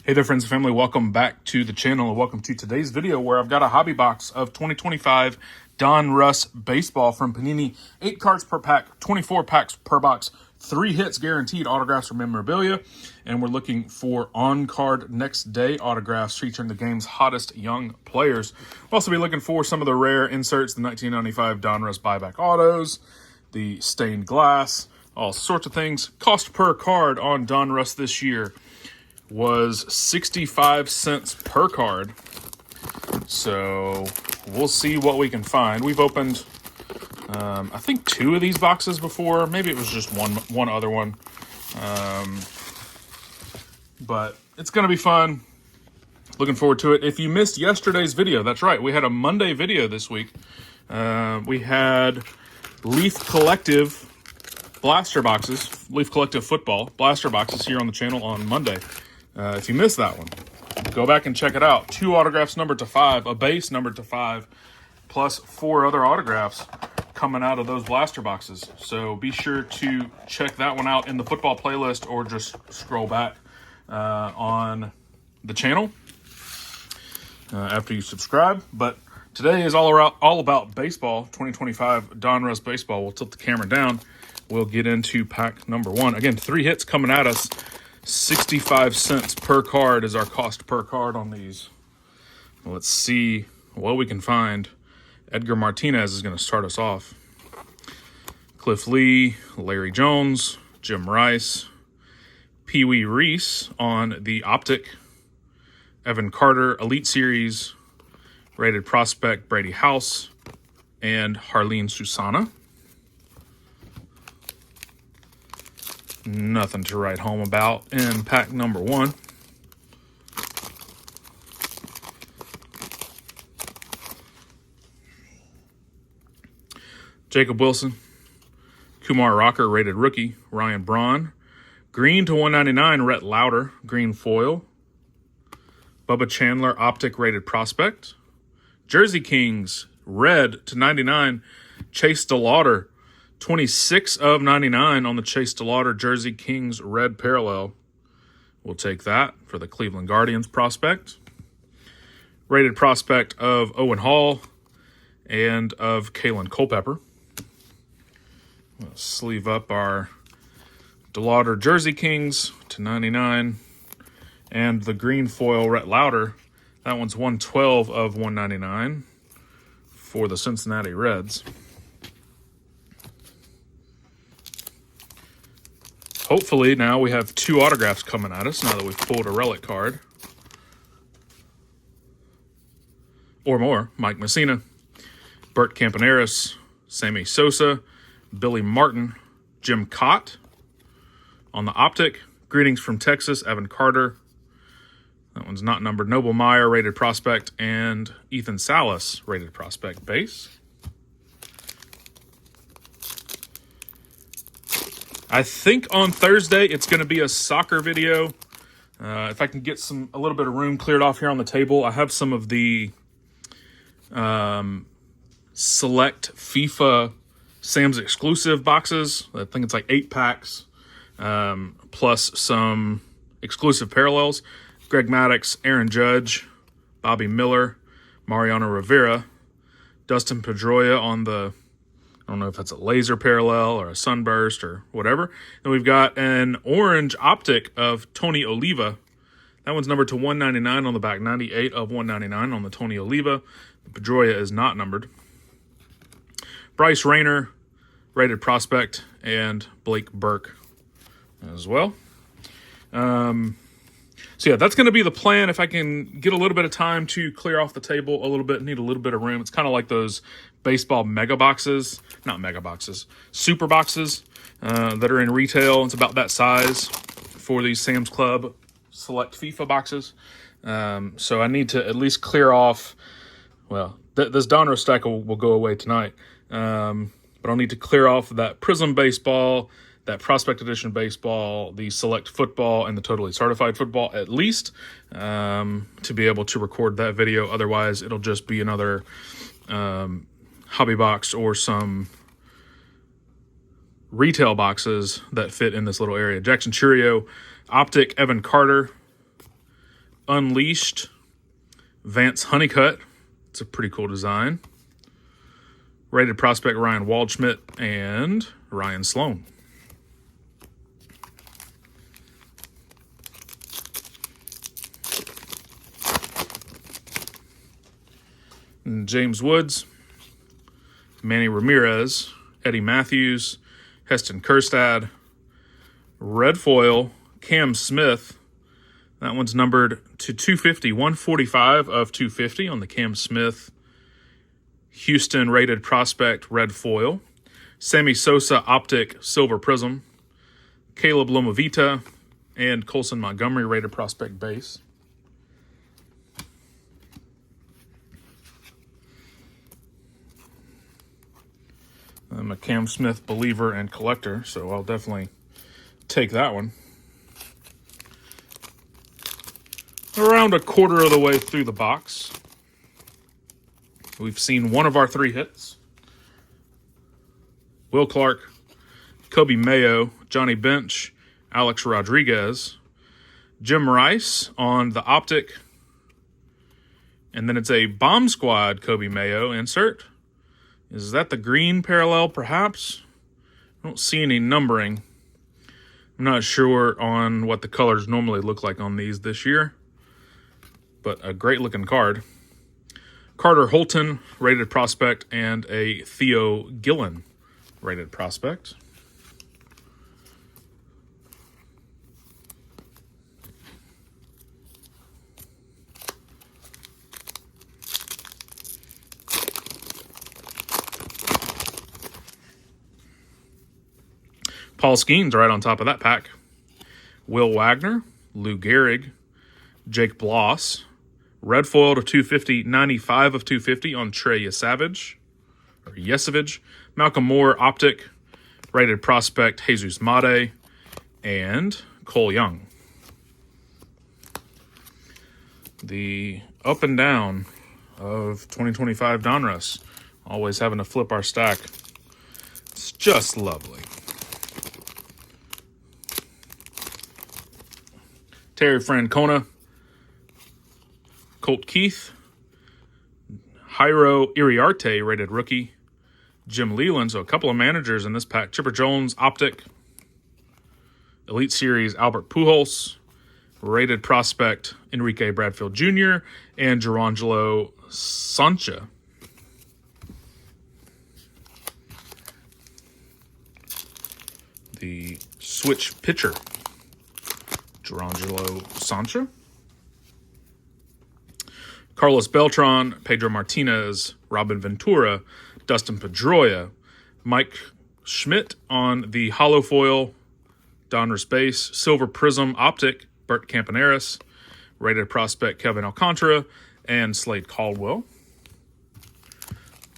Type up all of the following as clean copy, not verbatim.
Hey there, friends and family. Welcome back to the channel and welcome to today's video where I've got a hobby box of 2025 Donruss baseball from Panini. 8 cards per pack, 24 packs per box, 3 hits guaranteed, autographs or memorabilia. And we're looking for on-card next day autographs featuring the game's hottest young players. We'll also be looking for some of the rare inserts, the 1995 Donruss buyback autos, the stained glass, all sorts of things. Cost per card on Donruss this year was 65 cents per card. So we'll see what we can find. We've opened, I think 2 of these boxes before. Maybe it was just one other one. But it's going to be fun. Looking forward to it. If you missed yesterday's video, that's right. We had a Monday video this week. We had Leaf Collective blaster boxes, Leaf Collective football blaster boxes here on the channel on Monday. If you missed that one, go back and check it out. 2 autographs numbered to 5, a base numbered to 5, plus 4 other autographs coming out of those blaster boxes. So be sure to check that one out in the football playlist or just scroll back on the channel after you subscribe. But today is all about baseball, 2025 Donruss baseball. We'll tilt the camera down. We'll get into pack number 1. Again, 3 hits coming at us. 65 cents per card is our cost per card on these. Let's see what we can find. Edgar Martinez is going to start us off. Cliff Lee, Larry Jones, Jim Rice, Pee Wee Reese on the Optic, Evan Carter, Elite Series, Rated Prospect, Brady House, and Harleen Susana. Nothing to write home about in pack number 1. Jacob Wilson, Kumar Rocker, rated rookie, Ryan Braun, green to 199, Rhett Lauder, green foil, Bubba Chandler, Optic, rated prospect, Jersey Kings, red to 99, Chase DeLauder, 26 of 99 on the Chase DeLauder Jersey Kings red parallel. We'll take that for the Cleveland Guardians prospect. Rated prospect of Owen Hall and of Kalen Culpepper. We'll sleeve up our DeLauder Jersey Kings to 99. And the green foil Rhett Lauder. That one's 112 of 199 for the Cincinnati Reds. Hopefully now we have 2 autographs coming at us now that we've pulled a relic card. Or more. Mike Messina, Bert Campaneris, Sammy Sosa, Billy Martin, Jim Cott on the Optic. Greetings from Texas, Evan Carter. That one's not numbered. Noble Meyer, rated prospect, and Ethan Salas, rated prospect base. I think on Thursday it's going to be a soccer video. If I can get a little bit of room cleared off here on the table, I have some of the select FIFA Sam's exclusive boxes. I think it's like 8 packs, plus some exclusive parallels. Greg Maddux, Aaron Judge, Bobby Miller, Mariano Rivera, Dustin Pedroia on the, I don't know if that's a laser parallel or a sunburst or whatever. And we've got an orange Optic of Tony Oliva. That one's numbered to 199 on the back, 98 of 199 on the Tony Oliva. The Pedroia is not numbered. Bryce Rayner, rated prospect, and Blake Burke as well. So yeah, that's going to be the plan. If I can get a little bit of time to clear off the table a little bit, need a little bit of room. It's kind of like those baseball mega boxes, not mega boxes, super boxes that are in retail. It's about that size for these Sam's Club select FIFA boxes. So I need to at least clear off, well, this Donruss stack will go away tonight. But I'll need to clear off that Prism baseball, that Prospect Edition baseball, the Select football, and the Totally Certified football at least to be able to record that video. Otherwise, it'll just be another hobby box or some retail boxes that fit in this little area. Jackson Churio, Optic, Evan Carter, Unleashed Vance Honeycutt. It's a pretty cool design. Rated prospect Ryan Waldschmidt and Ryan Sloan. And James Woods, Manny Ramirez, Eddie Matthews, Heston Kjerstad, red foil, Cam Smith. That one's numbered to 250, 145 of 250 on the Cam Smith Houston rated prospect red foil. Sammy Sosa optic silver prism. Caleb Lomavita and Colson Montgomery rated prospect base. I'm a Cam Smith believer and collector, so I'll definitely take that one. Around a quarter of the way through the box, we've seen one of our 3 hits. Will Clark, Kobe Mayo, Johnny Bench, Alex Rodriguez, Jim Rice on the optic, and then it's a Bomb Squad Kobe Mayo insert. Is that the green parallel, perhaps? I don't see any numbering. I'm not sure on what the colors normally look like on these this year, but a great-looking card. Carter Holton, rated prospect, and a Theo Gillen, rated prospect. Paul Skeens right on top of that pack. Will Wagner, Lou Gehrig, Jake Bloss, red foil to 250, 95 of 250 on Trey Yesavage, Malcolm Moore optic, rated prospect Jesus Made, and Cole Young. The up and down of 2025 Donruss, always having to flip our stack. It's just lovely. Terry Francona, Colt Keith, Jairo Iriarte, rated rookie, Jim Leland, so a couple of managers in this pack, Chipper Jones, optic, Elite Series, Albert Pujols, rated prospect, Enrique Bradfield Jr., and Gerangelo Sancha. The switch pitcher, Gerangelo Sancha. Carlos Beltran, Pedro Martinez, Robin Ventura, Dustin Pedroia, Mike Schmidt on the hollow foil, Donruss base, silver prism optic, Bert Campaneris, rated prospect Kevin Alcantara, and Slade Caldwell.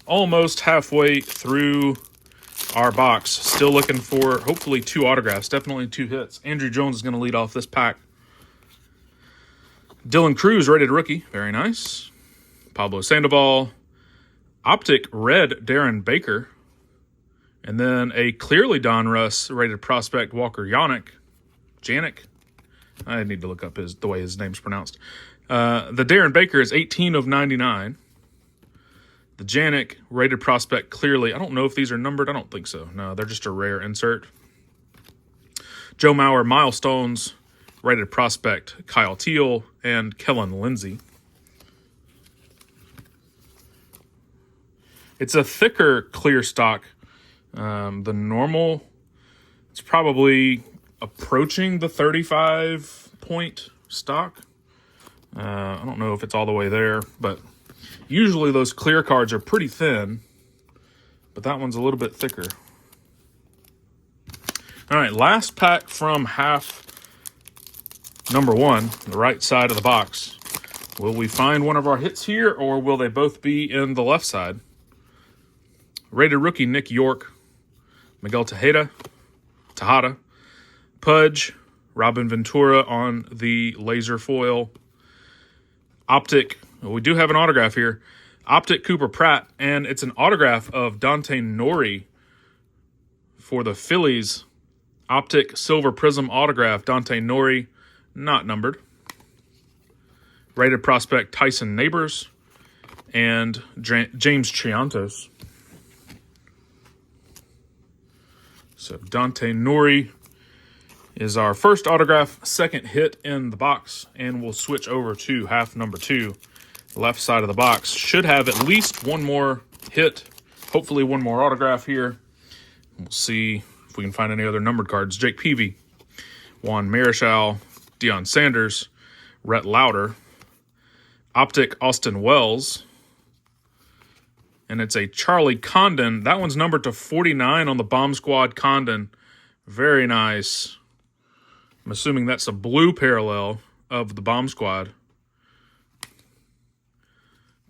Almost halfway through our box, still looking for hopefully 2 autographs, definitely 2 hits. Andrew Jones is going to lead off this pack. Dylan Cruz, rated rookie, very nice. Pablo Sandoval, optic red Darren Baker, and then a clearly Donruss rated prospect Walker Janik. I need to look up the way his name's pronounced. The Darren Baker is 18 of 99. The Janik rated prospect clearly. I don't know if these are numbered. I don't think so. No, they're just a rare insert. Joe Mauer milestones, rated prospect Kyle Teal and Kellen Lindsey. It's a thicker clear stock. The normal, it's probably approaching the 35-point stock. I don't know if it's all the way there, but usually those clear cards are pretty thin, but that one's a little bit thicker. All right, last pack from half number 1, the right side of the box. Will we find one of our hits here, or will they both be in the left side? Rated rookie Nick York, Miguel Tejada, Pudge, Robin Ventura on the laser foil. Optic, we do have an autograph here. Optic Cooper Pratt, and it's an autograph of Dante Nori for the Phillies. Optic silver prism autograph, Dante Nori, not numbered. Rated prospect Tyson Neighbors, and James Triantos. So Dante Nori is our first autograph, second hit in the box, and we'll switch over to half number 2. Left side of the box should have at least one more hit, hopefully one more autograph here. We'll see if we can find any other numbered cards. Jake Peavy, Juan Marichal, Deion Sanders, Rhett Lauder, Optic Austin Wells, and it's a Charlie Condon. That one's numbered to 49 on the Bomb Squad Condon. Very nice. I'm assuming that's a blue parallel of the Bomb Squad.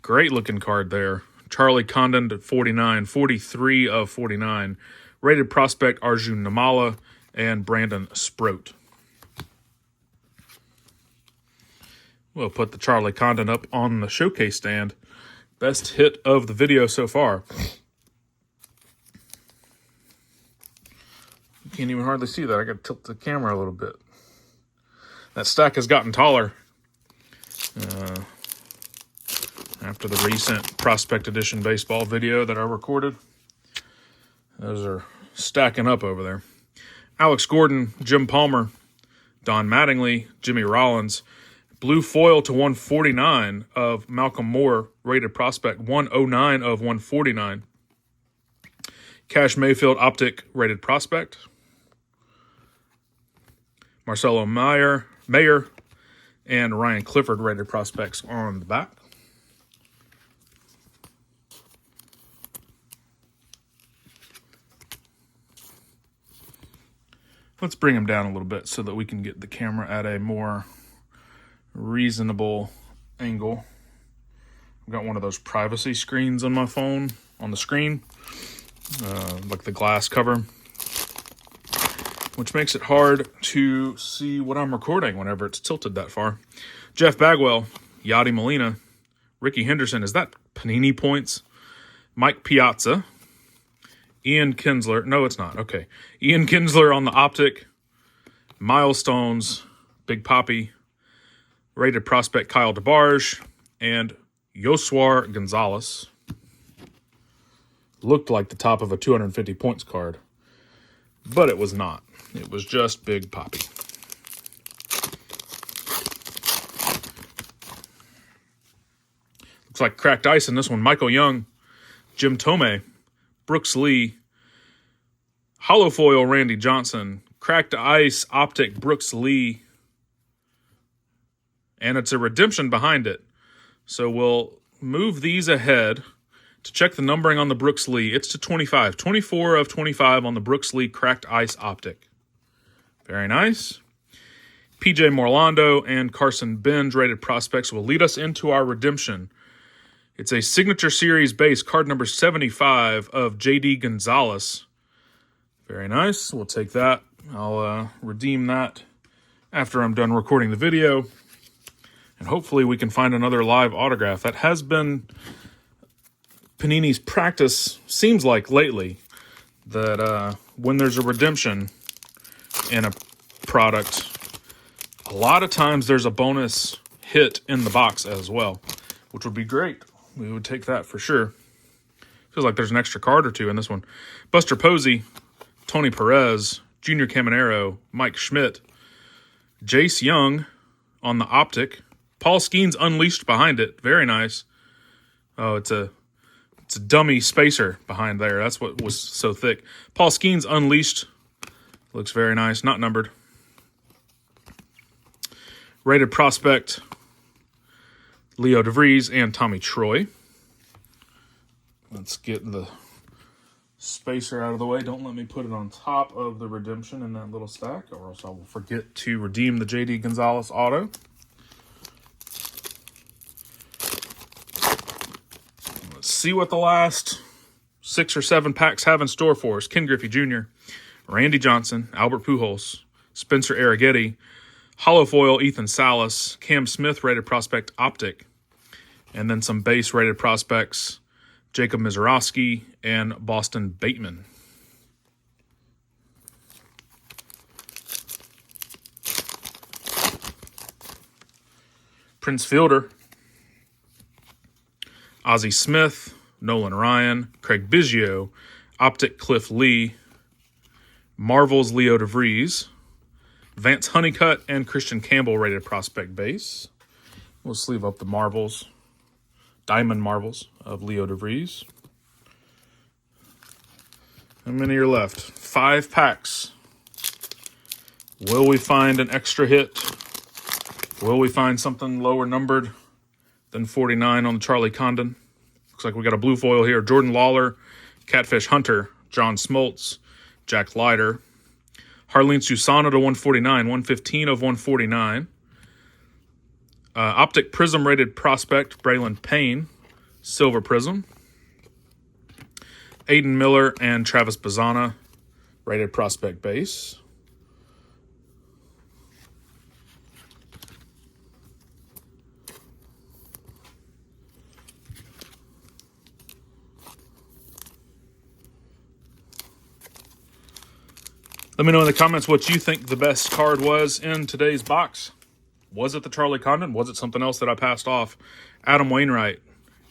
Great looking card there. Charlie Condon to 49, 43 of 49. Rated prospect Arjun Namala and Brandon Sproat. We'll put the Charlie Condon up on the showcase stand. Best hit of the video so far. You can't even hardly see that. I got to tilt the camera a little bit. That stack has gotten taller after the recent Prospect Edition baseball video that I recorded. Those are stacking up over there. Alex Gordon, Jim Palmer, Don Mattingly, Jimmy Rollins. Blue foil to 149 of Malcolm Moore, rated prospect 109 of 149. Cash Mayfield Optic, rated prospect. Marcelo Mayer, and Ryan Clifford, rated prospects on the back. Let's bring them down a little bit so that we can get the camera at a more reasonable angle. I've got one of those privacy screens on my phone, on the screen, like the glass cover, which makes it hard to see what I'm recording whenever it's tilted that far. Jeff Bagwell, Yadi Molina, Ricky Henderson, is that Panini points? Mike Piazza, Ian Kinsler, no it's not, okay. Ian Kinsler on the Optic, Milestones, Big Papi, rated prospect Kyle DeBarge, and Yoswar Gonzalez. Looked like the top of a 250 points card, but it was not. It was just Big Papi. Looks like cracked ice in this one. Michael Young, Jim Thome, Brooks Lee, hollow foil Randy Johnson, cracked ice Optic Brooks Lee, and it's a redemption behind it. So we'll move these ahead to check the numbering on the Brooks Lee. It's to 25. 24 of 25 on the Brooks Lee Cracked Ice Optic. Very nice. PJ Morlando and Carson Benj, rated prospects, will lead us into our redemption. It's a Signature Series base, card number 75 of J.D. Gonzalez. Very nice. We'll take that. I'll redeem that after I'm done recording the video. And hopefully we can find another live autograph. That has been Panini's practice, seems like lately, that when there's a redemption in a product, a lot of times there's a bonus hit in the box as well, which would be great. We would take that for sure. Feels like there's an extra card or two in this one. Buster Posey, Tony Perez, Junior Caminero, Mike Schmidt, Jace Young on the Optic, Paul Skeens Unleashed behind it. Very nice. Oh, it's a dummy spacer behind there. That's what was so thick. Paul Skeens Unleashed. Looks very nice. Not numbered. Rated prospect Leo DeVries and Tommy Troy. Let's get the spacer out of the way. Don't let me put it on top of the redemption in that little stack, or else I will forget to redeem the J.D. Gonzalez auto. Let's see what the last 6 or 7 packs have in store for us. Ken Griffey Jr., Randy Johnson, Albert Pujols, Spencer Arrighetti, hollow foil Ethan Salas, Cam Smith, rated prospect Optic, and then some base rated prospects Jacob Mizorowski and Boston Bateman. Prince Fielder, Ozzie Smith, Nolan Ryan, Craig Biggio, Optic Cliff Lee, Marvel's Leo DeVries, Vance Honeycutt, and Christian Campbell rated prospect base. We'll sleeve up the Marvels, Diamond Marvels of Leo DeVries. How many are left? 5 packs. Will we find an extra hit? Will we find something lower numbered than 49 on the Charlie Condon? Looks like we got a blue foil here. Jordan Lawler, Catfish Hunter, John Smoltz, Jack Leiter, Harleen Susana to 149, 115 of 149. Optic Prism rated prospect, Braylon Payne, Silver Prism. Aiden Miller and Travis Bazzana, rated prospect base. Let me know in the comments what you think the best card was in today's box. Was it the Charlie Condon? Was it something else that I passed off? Adam Wainwright,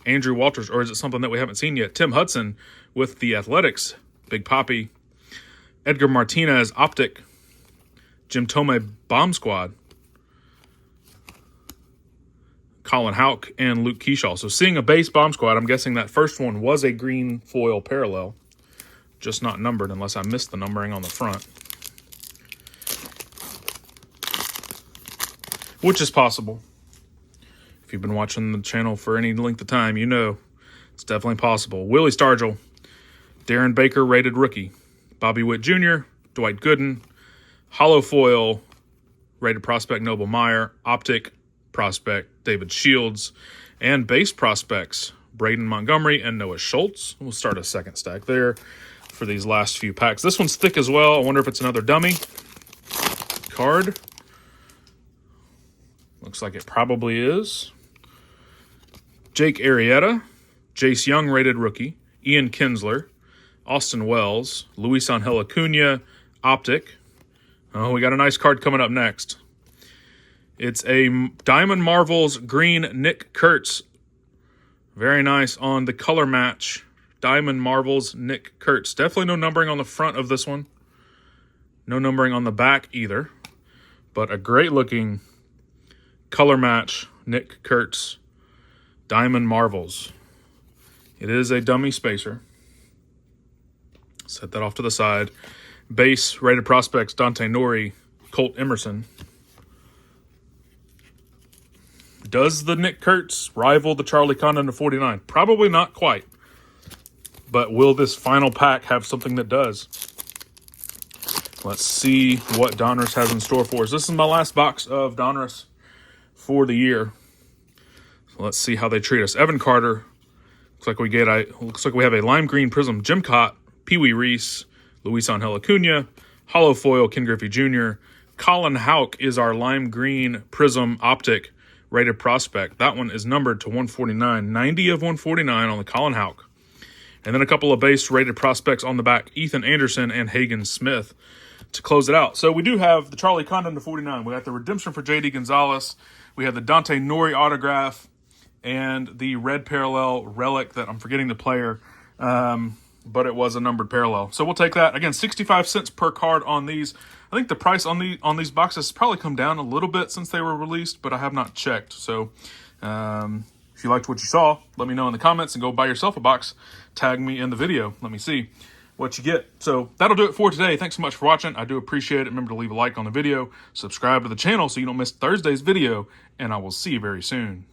Andrew Walters, or is it something that we haven't seen yet? Tim Hudson with the Athletics, Big Poppy. Edgar Martinez, Optic. Jim Thome, Bomb Squad. Colin Houck and Luke Keyshaw. So seeing a base Bomb Squad, I'm guessing that first one was a green foil parallel. Just not numbered unless I missed the numbering on the front. Which is possible. If you've been watching the channel for any length of time, you know it's definitely possible. Willie Stargell, Darren Baker, rated rookie. Bobby Witt Jr., Dwight Gooden, hollow foil, rated prospect Noble Meyer, Optic prospect David Shields, and base prospects Braden Montgomery and Noah Schultz. We'll start a second stack there for these last few packs. This one's thick as well. I wonder if it's another dummy card. Looks like it probably is. Jake Arrieta, Jace Young, rated rookie. Ian Kinsler, Austin Wells, Luis Angel Acuna, Optic. Oh, we got a nice card coming up next. It's a Diamond Marvels green Nick Kurtz. Very nice on the color match. Diamond Marvels Nick Kurtz. Definitely no numbering on the front of this one. No numbering on the back either. But a great looking color match Nick Kurtz Diamond Marvels. It is a dummy spacer. Set that off to the side. Base rated prospects Dante Nori, Colt Emerson. Does the Nick Kurtz rival the Charlie Condon to 49? Probably not quite. But will this final pack have something that does? Let's see what Donruss has in store for us. This is my last box of Donruss for the year. So let's see how they treat us. Evan Carter. Looks like we have a lime green prism. Jim Cott, Pee Wee Reese, Luis Angel Acuna, hollow foil Ken Griffey Jr. Colin Houck is our lime green prism Optic rated prospect. That one is numbered to 149. 90 of 149 on the Colin Houck. And then a couple of base rated prospects on the back, Ethan Anderson and Hagen Smith, to close it out. So we do have the Charlie Condon to 49. We got the redemption for J.D. Gonzalez. We have the Dante Nori autograph and the red parallel relic that I'm forgetting the player, but it was a numbered parallel. So we'll take that. Again, 65 cents per card on these. I think the price on these boxes has probably come down a little bit since they were released, but I have not checked. So if you liked what you saw, let me know in the comments and go buy yourself a box. Tag me in the video. Let me see what you get. So that'll do it for today. Thanks so much for watching. I do appreciate it. Remember to leave a like on the video, subscribe to the channel so you don't miss Thursday's video, and I will see you very soon.